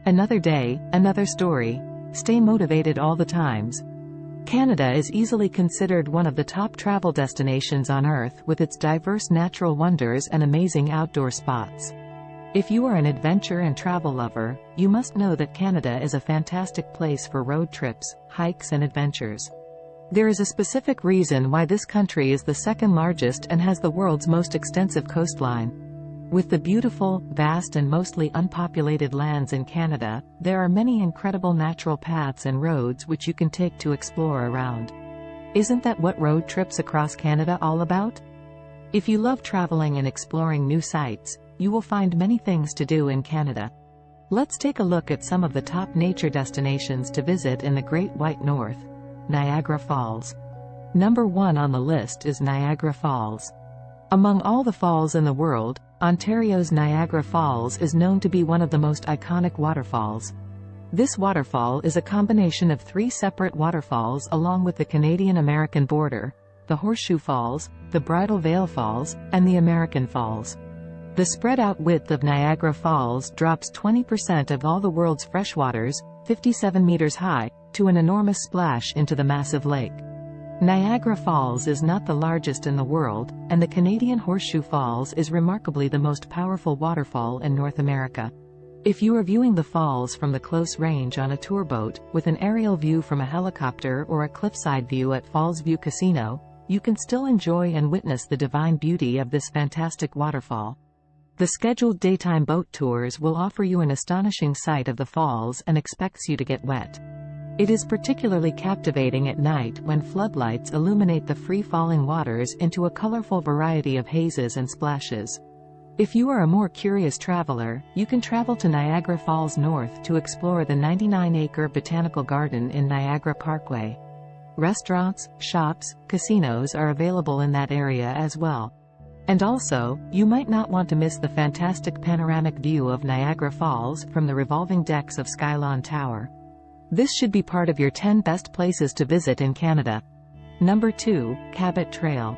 Another day, another story. Stay motivated all the times. Canada is easily considered one of the top travel destinations on Earth with its diverse natural wonders and amazing outdoor spots. If you are an adventure and travel lover, you must know that Canada is a fantastic place for road trips, hikes and adventures. There is a specific reason why this country is the second largest and has the world's most extensive coastline. With the beautiful, vast and mostly unpopulated lands in Canada, there are many incredible natural paths and roads which you can take to explore around. Isn't that what road trips across Canada all about? If you love traveling and exploring new sites, you will find many things to do in Canada. Let's take a look at some of the top nature destinations to visit in the Great White North. Niagara Falls. Number 1 on the list is Niagara Falls. Among all the falls in the world, Ontario's Niagara Falls is known to be one of the most iconic waterfalls. This waterfall is a combination of 3 separate waterfalls along with the Canadian-American border, the Horseshoe Falls, the Bridal Veil Falls, and the American Falls. The spread-out width of Niagara Falls drops 20% of all the world's freshwaters, 57 meters high, to an enormous splash into the massive lake. Niagara Falls is not the largest in the world, and the Canadian Horseshoe Falls is remarkably the most powerful waterfall in North America. If you are viewing the falls from the close range on a tour boat, with an aerial view from a helicopter or a cliffside view at Falls View Casino, you can still enjoy and witness the divine beauty of this fantastic waterfall. The scheduled daytime boat tours will offer you an astonishing sight of the falls and expects you to get wet. It is particularly captivating at night when floodlights illuminate the free-falling waters into a colorful variety of hazes and splashes. If you are a more curious traveler, you can travel to Niagara Falls North to explore the 99-acre botanical garden in Niagara Parkway. Restaurants, shops, casinos are available in that area as well. And also, you might not want to miss the fantastic panoramic view of Niagara Falls from the revolving decks of Skylon Tower. This should be part of your 10 best places to visit in Canada. Number 2, Cabot Trail.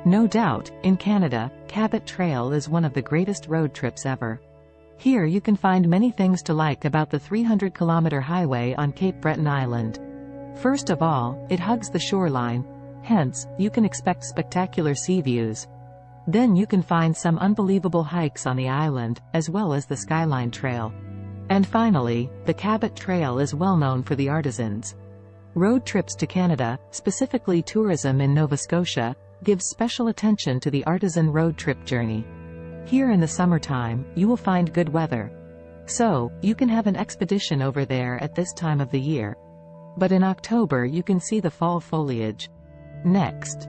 No doubt, in Canada, Cabot Trail is one of the greatest road trips ever. Here you can find many things to like about the 300-kilometer highway on Cape Breton Island. First of all, it hugs the shoreline, hence, you can expect spectacular sea views. Then you can find some unbelievable hikes on the island, as well as the Skyline Trail. And finally, the Cabot Trail is well known for the artisans. Road trips to Canada, specifically tourism in Nova Scotia, gives special attention to the artisan road trip journey. Here in the summertime, you will find good weather. So, you can have an expedition over there at this time of the year. But in October you can see the fall foliage. Next,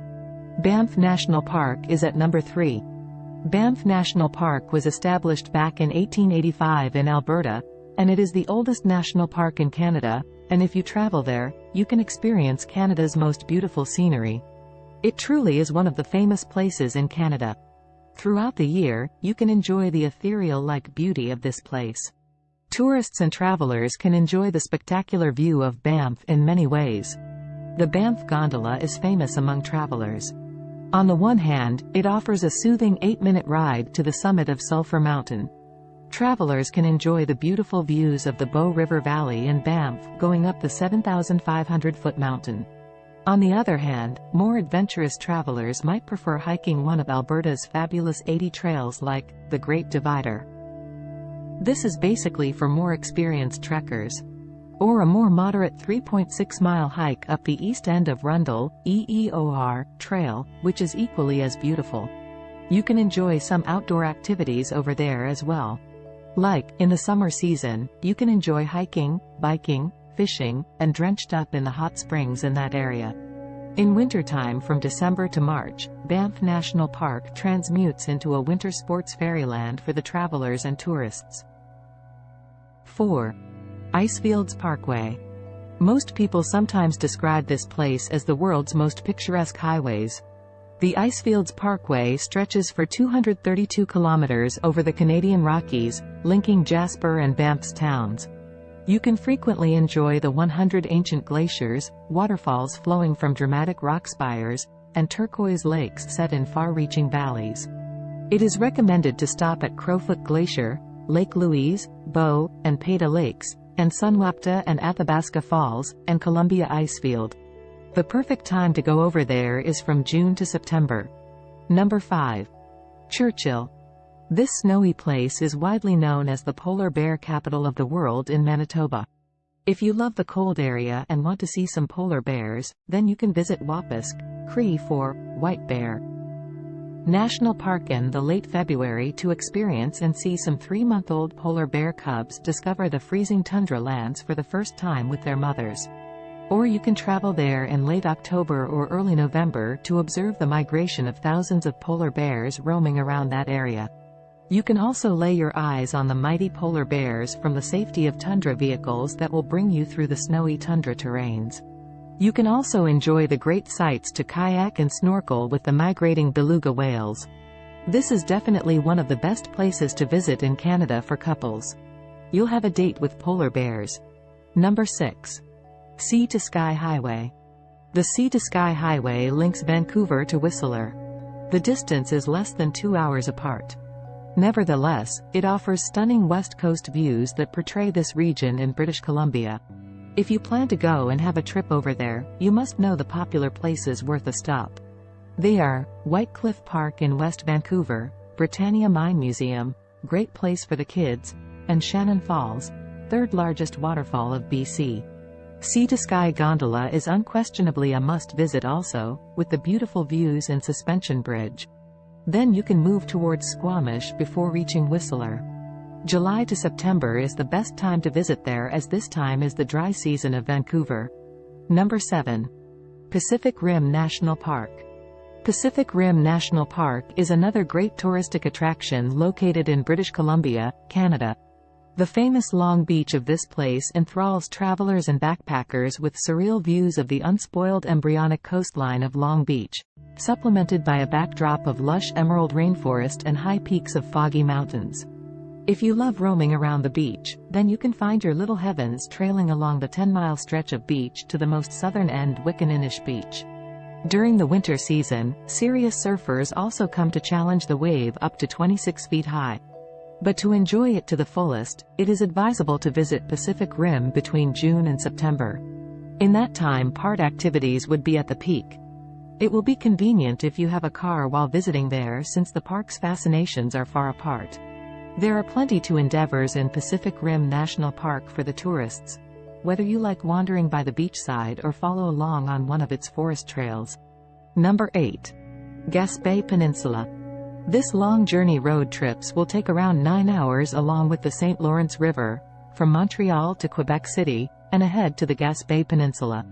Banff National Park is at number 3. Banff National Park was established back in 1885 in Alberta, and it is the oldest national park in Canada, and if you travel there, you can experience Canada's most beautiful scenery. It truly is one of the famous places in Canada. Throughout the year, you can enjoy the ethereal-like beauty of this place. Tourists and travelers can enjoy the spectacular view of Banff in many ways. The Banff Gondola is famous among travelers. On the one hand, it offers a soothing 8-minute ride to the summit of Sulphur Mountain. Travelers can enjoy the beautiful views of the Bow River Valley in Banff going up the 7,500-foot mountain. On the other hand, more adventurous travelers might prefer hiking one of Alberta's fabulous 80 trails like the Great Divider. This is basically for more experienced trekkers. Or a more moderate 3.6-mile hike up the east end of Rundle, EEOR, Trail, which is equally as beautiful. You can enjoy some outdoor activities over there as well. Like, in the summer season, you can enjoy hiking, biking, fishing, and drenched up in the hot springs in that area. In wintertime from December to March, Banff National Park transmutes into a winter sports fairyland for the travelers and tourists. 4. Icefields Parkway. Most people sometimes describe this place as the world's most picturesque highways. The Icefields Parkway stretches for 232 kilometers over the Canadian Rockies, linking Jasper and Banff's towns. You can frequently enjoy the 100 ancient glaciers, waterfalls flowing from dramatic rock spires, and turquoise lakes set in far-reaching valleys. It is recommended to stop at Crowfoot Glacier, Lake Louise, Bow, and Peta Lakes, and Sunwapta and Athabasca Falls, and Columbia Icefield. The perfect time to go over there is from June to September. Number 5. Churchill. This snowy place is widely known as the polar bear capital of the world in Manitoba. If you love the cold area and want to see some polar bears, then you can visit Wapisk, Cree for white bear National Park in the late February to experience and see some 3-month-old polar bear cubs discover the freezing tundra lands for the first time with their mothers. Or you can travel there in late October or early November to observe the migration of thousands of polar bears roaming around that area. You can also lay your eyes on the mighty polar bears from the safety of tundra vehicles that will bring you through the snowy tundra terrains. You can also enjoy the great sights to kayak and snorkel with the migrating beluga whales. This is definitely one of the best places to visit in Canada for couples. You'll have a date with polar bears. Number 6. Sea to Sky Highway. The Sea to Sky Highway links Vancouver to Whistler. The distance is less than 2 hours apart. Nevertheless, it offers stunning West Coast views that portray this region in British Columbia. If you plan to go and have a trip over there, you must know the popular places worth a stop. They are White Cliff Park in West Vancouver, Britannia Mine Museum, great place for the kids, and Shannon Falls, third largest waterfall of BC. Sea to Sky Gondola is unquestionably a must-visit also, with the beautiful views and suspension bridge. Then you can move towards Squamish before reaching Whistler. July to September is the best time to visit there, as this time is the dry season of Vancouver. Number 7. Pacific Rim National Park. Pacific Rim National Park is another great touristic attraction located in British Columbia, Canada. The famous Long Beach of this place enthralls travelers and backpackers with surreal views of the unspoiled embryonic coastline of Long Beach, supplemented by a backdrop of lush emerald rainforest and high peaks of foggy mountains. If you love roaming around the beach, then you can find your little heavens trailing along the 10-mile stretch of beach to the most southern end Wickaninnish Beach. During the winter season, serious surfers also come to challenge the wave up to 26 feet high. But to enjoy it to the fullest, it is advisable to visit Pacific Rim between June and September. In that time, part activities would be at the peak. It will be convenient if you have a car while visiting there, since the park's fascinations are far apart. There are plenty to endeavors in Pacific Rim National Park for the tourists, whether you like wandering by the beachside or follow along on one of its forest trails. Number 8. Gaspé Peninsula. This long journey road trips will take around 9 hours along with the St. Lawrence River, from Montreal to Quebec City, and ahead to the Gaspé Peninsula.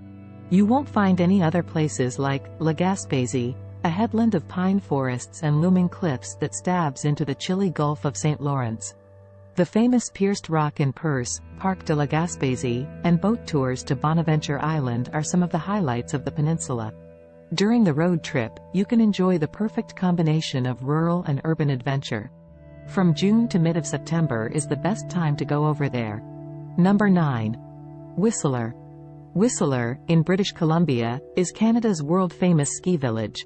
You won't find any other places like La Gaspésie, a headland of pine forests and looming cliffs that stabs into the chilly Gulf of St. Lawrence. The famous Pierced Rock in Perce, Parc de la Gaspésie, and boat tours to Bonaventure Island are some of the highlights of the peninsula. During the road trip, you can enjoy the perfect combination of rural and urban adventure. From June to mid of September is the best time to go over there. Number 9. Whistler. Whistler, in British Columbia, is Canada's world-famous ski village.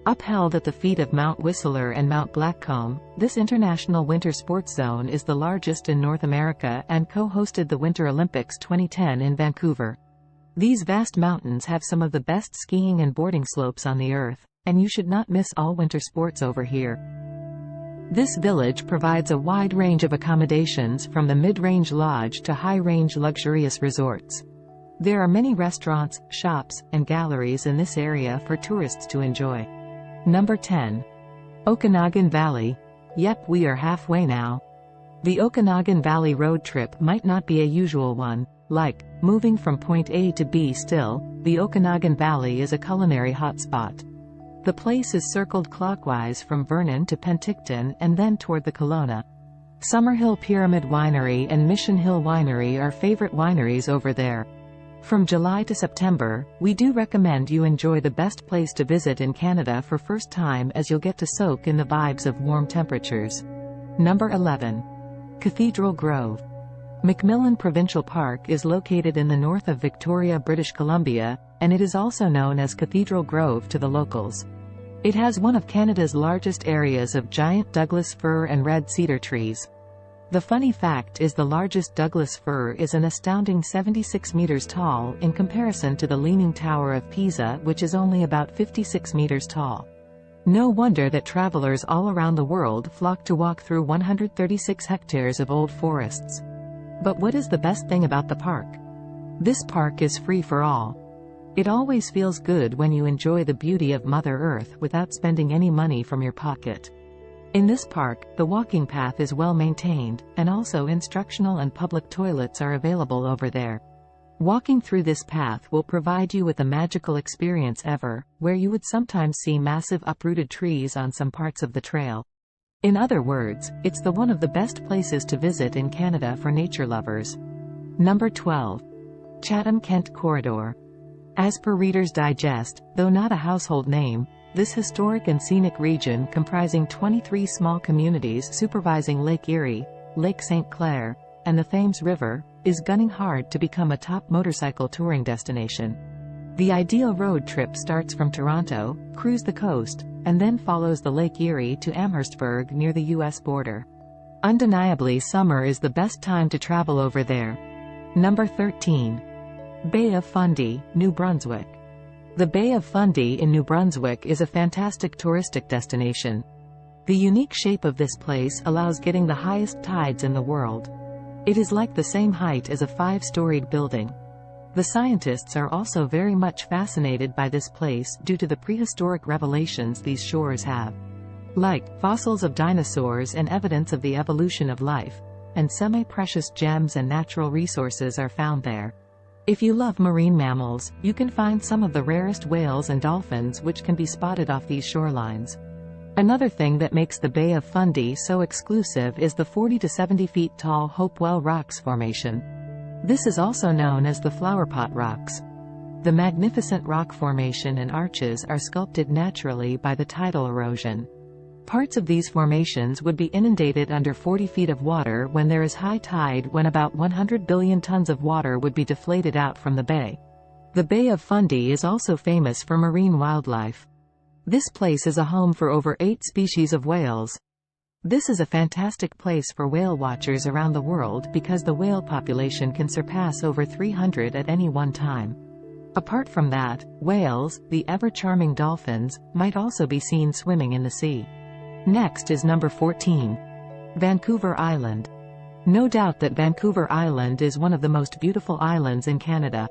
Upheld at the feet of Mount Whistler and Mount Blackcomb, this international winter sports zone is the largest in North America and co-hosted the Winter Olympics 2010 in Vancouver. These vast mountains have some of the best skiing and boarding slopes on the earth, and you should not miss all winter sports over here. This village provides a wide range of accommodations from the mid-range lodge to high-range luxurious resorts. There are many restaurants, shops, and galleries in this area for tourists to enjoy. Number 10. Okanagan Valley. Yep, we are halfway now. The Okanagan Valley road trip might not be a usual one, like moving from point A to B. Still, the Okanagan Valley is a culinary hotspot. The place is circled clockwise from Vernon to Penticton and then toward the Kelowna. Summerhill Pyramid Winery and Mission Hill Winery are favorite wineries over there. From July to September, we do recommend you enjoy the best place to visit in Canada for first time, as you'll get to soak in the vibes of warm temperatures. Number 11. Cathedral Grove. McMillan Provincial Park is located in the north of Victoria, British Columbia, and it is also known as Cathedral Grove to the locals. It has one of Canada's largest areas of giant Douglas fir and red cedar trees. The funny fact is the largest Douglas fir is an astounding 76 meters tall in comparison to the Leaning Tower of Pisa, which is only about 56 meters tall. No wonder that travelers all around the world flock to walk through 136 hectares of old forests. But what is the best thing about the park? This park is free for all. It always feels good when you enjoy the beauty of Mother Earth without spending any money from your pocket. In this park, the walking path is well maintained, and also instructional and public toilets are available over there. Walking through this path will provide you with a magical experience where you would sometimes see massive uprooted trees on some parts of the trail. In other words, it's one of the best places to visit in Canada for nature lovers. Number 12. Chatham-Kent Corridor. As per Reader's Digest, though not a household name, this historic and scenic region comprising 23 small communities supervising Lake Erie, Lake St. Clair, and the Thames River, is gunning hard to become a top motorcycle touring destination. The ideal road trip starts from Toronto, cruise the coast, and then follows the Lake Erie to Amherstburg near the US border. Undeniably, summer is the best time to travel over there. Number 13. Bay of Fundy, New Brunswick. The Bay of Fundy in New Brunswick is a fantastic touristic destination. The unique shape of this place allows getting the highest tides in the world. It is like the same height as a 5-storied building. The scientists are also very much fascinated by this place due to the prehistoric revelations these shores have. Like fossils of dinosaurs and evidence of the evolution of life, and semi-precious gems and natural resources are found there. If you love marine mammals, you can find some of the rarest whales and dolphins which can be spotted off these shorelines. Another thing that makes the Bay of Fundy so exclusive is the 40 to 70 feet tall Hopewell Rocks formation. This is also known as the Flowerpot Rocks. The magnificent rock formation and arches are sculpted naturally by the tidal erosion. Parts of these formations would be inundated under 40 feet of water when there is high tide, when about 100 billion tons of water would be deflated out from the bay. The Bay of Fundy is also famous for marine wildlife. This place is a home for over 8 species of whales. This is a fantastic place for whale watchers around the world because the whale population can surpass over 300 at any one time. Apart from that, whales, the ever-charming dolphins, might also be seen swimming in the sea. Next is number 14. Vancouver Island. No doubt that Vancouver Island is one of the most beautiful islands in Canada.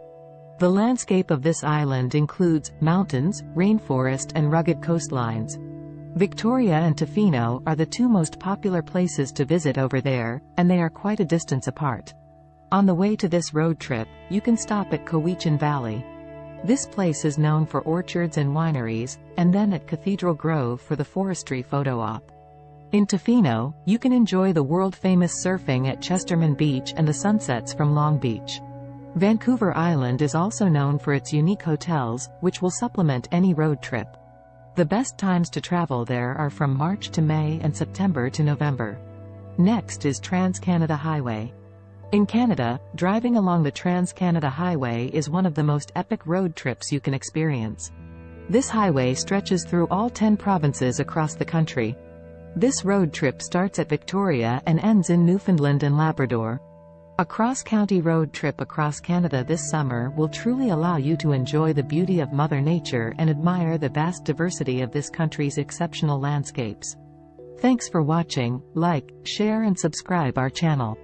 The landscape of this island includes mountains, rainforest, and rugged coastlines. Victoria and Tofino are the 2 most popular places to visit over there, and they are quite a distance apart. On the way to this road trip, you can stop at Cowichan Valley. This place is known for orchards and wineries, and then at Cathedral Grove for the forestry photo op. In Tofino, you can enjoy the world-famous surfing at Chesterman Beach and the sunsets from Long Beach. Vancouver Island is also known for its unique hotels, which will supplement any road trip. The best times to travel there are from March to May and September to November. Next is Trans-Canada Highway. In Canada, driving along the Trans-Canada Highway is one of the most epic road trips you can experience. This highway stretches through all 10 provinces across the country. This road trip starts at Victoria and ends in Newfoundland and Labrador. A cross-county road trip across Canada this summer will truly allow you to enjoy the beauty of Mother Nature and admire the vast diversity of this country's exceptional landscapes. Thanks for watching. Like, share and subscribe our channel.